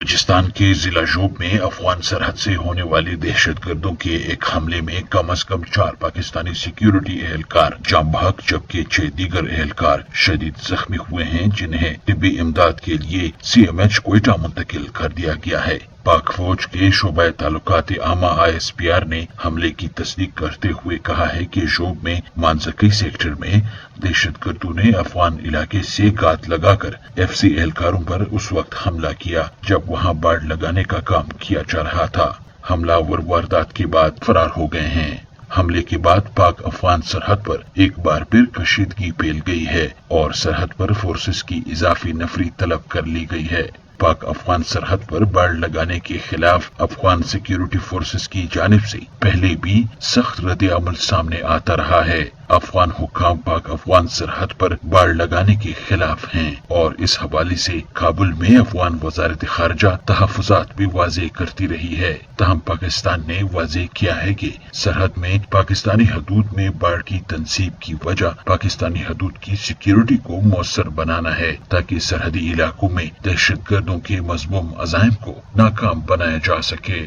بلوچستان کے ضلع جوب میں افغان سرحد سے ہونے والے دہشت گردوں کے ایک حملے میں کم از کم 4 پاکستانی سیکیورٹی اہلکار جاں بحق جبکہ 6 دیگر اہلکار شدید زخمی ہوئے ہیں، جنہیں طبی امداد کے لیے CMH کوئٹہ منتقل کر دیا گیا ہے۔ پاک فوج کے شعبہ تعلقات عامہ ISPR نے حملے کی تصدیق کرتے ہوئے کہا ہے کہ جوب میں مانزکی سیکٹر میں دہشت گردوں نے افغان علاقے سے گات لگا کر FC اہلکاروں پر اس وقت حملہ کیا جب وہاں باڑ لگانے کا کام کیا جا رہا تھا۔ حملہ ور واردات کے بعد فرار ہو گئے ہیں۔ حملے کے بعد پاک افغان سرحد پر ایک بار پھر کشیدگی پھیل گئی ہے اور سرحد پر فورسز کی اضافی نفری طلب کر لی گئی ہے۔ پاک افغان سرحد پر باڑ لگانے کے خلاف افغان سیکیورٹی فورسز کی جانب سے پہلے بھی سخت رد عمل سامنے آتا رہا ہے۔ افغان حکام پاک افغان سرحد پر باڑ لگانے کے خلاف ہیں اور اس حوالے سے کابل میں افغان وزارت خارجہ تحفظات بھی واضح کرتی رہی ہے۔ تاہم پاکستان نے واضح کیا ہے کہ سرحد میں پاکستانی حدود میں باڑ کی تنصیب کی وجہ پاکستانی حدود کی سیکیورٹی کو مؤثر بنانا ہے تاکہ سرحدی علاقوں میں دہشت گردوں کے مذموم عزائم کو ناکام بنایا جا سکے۔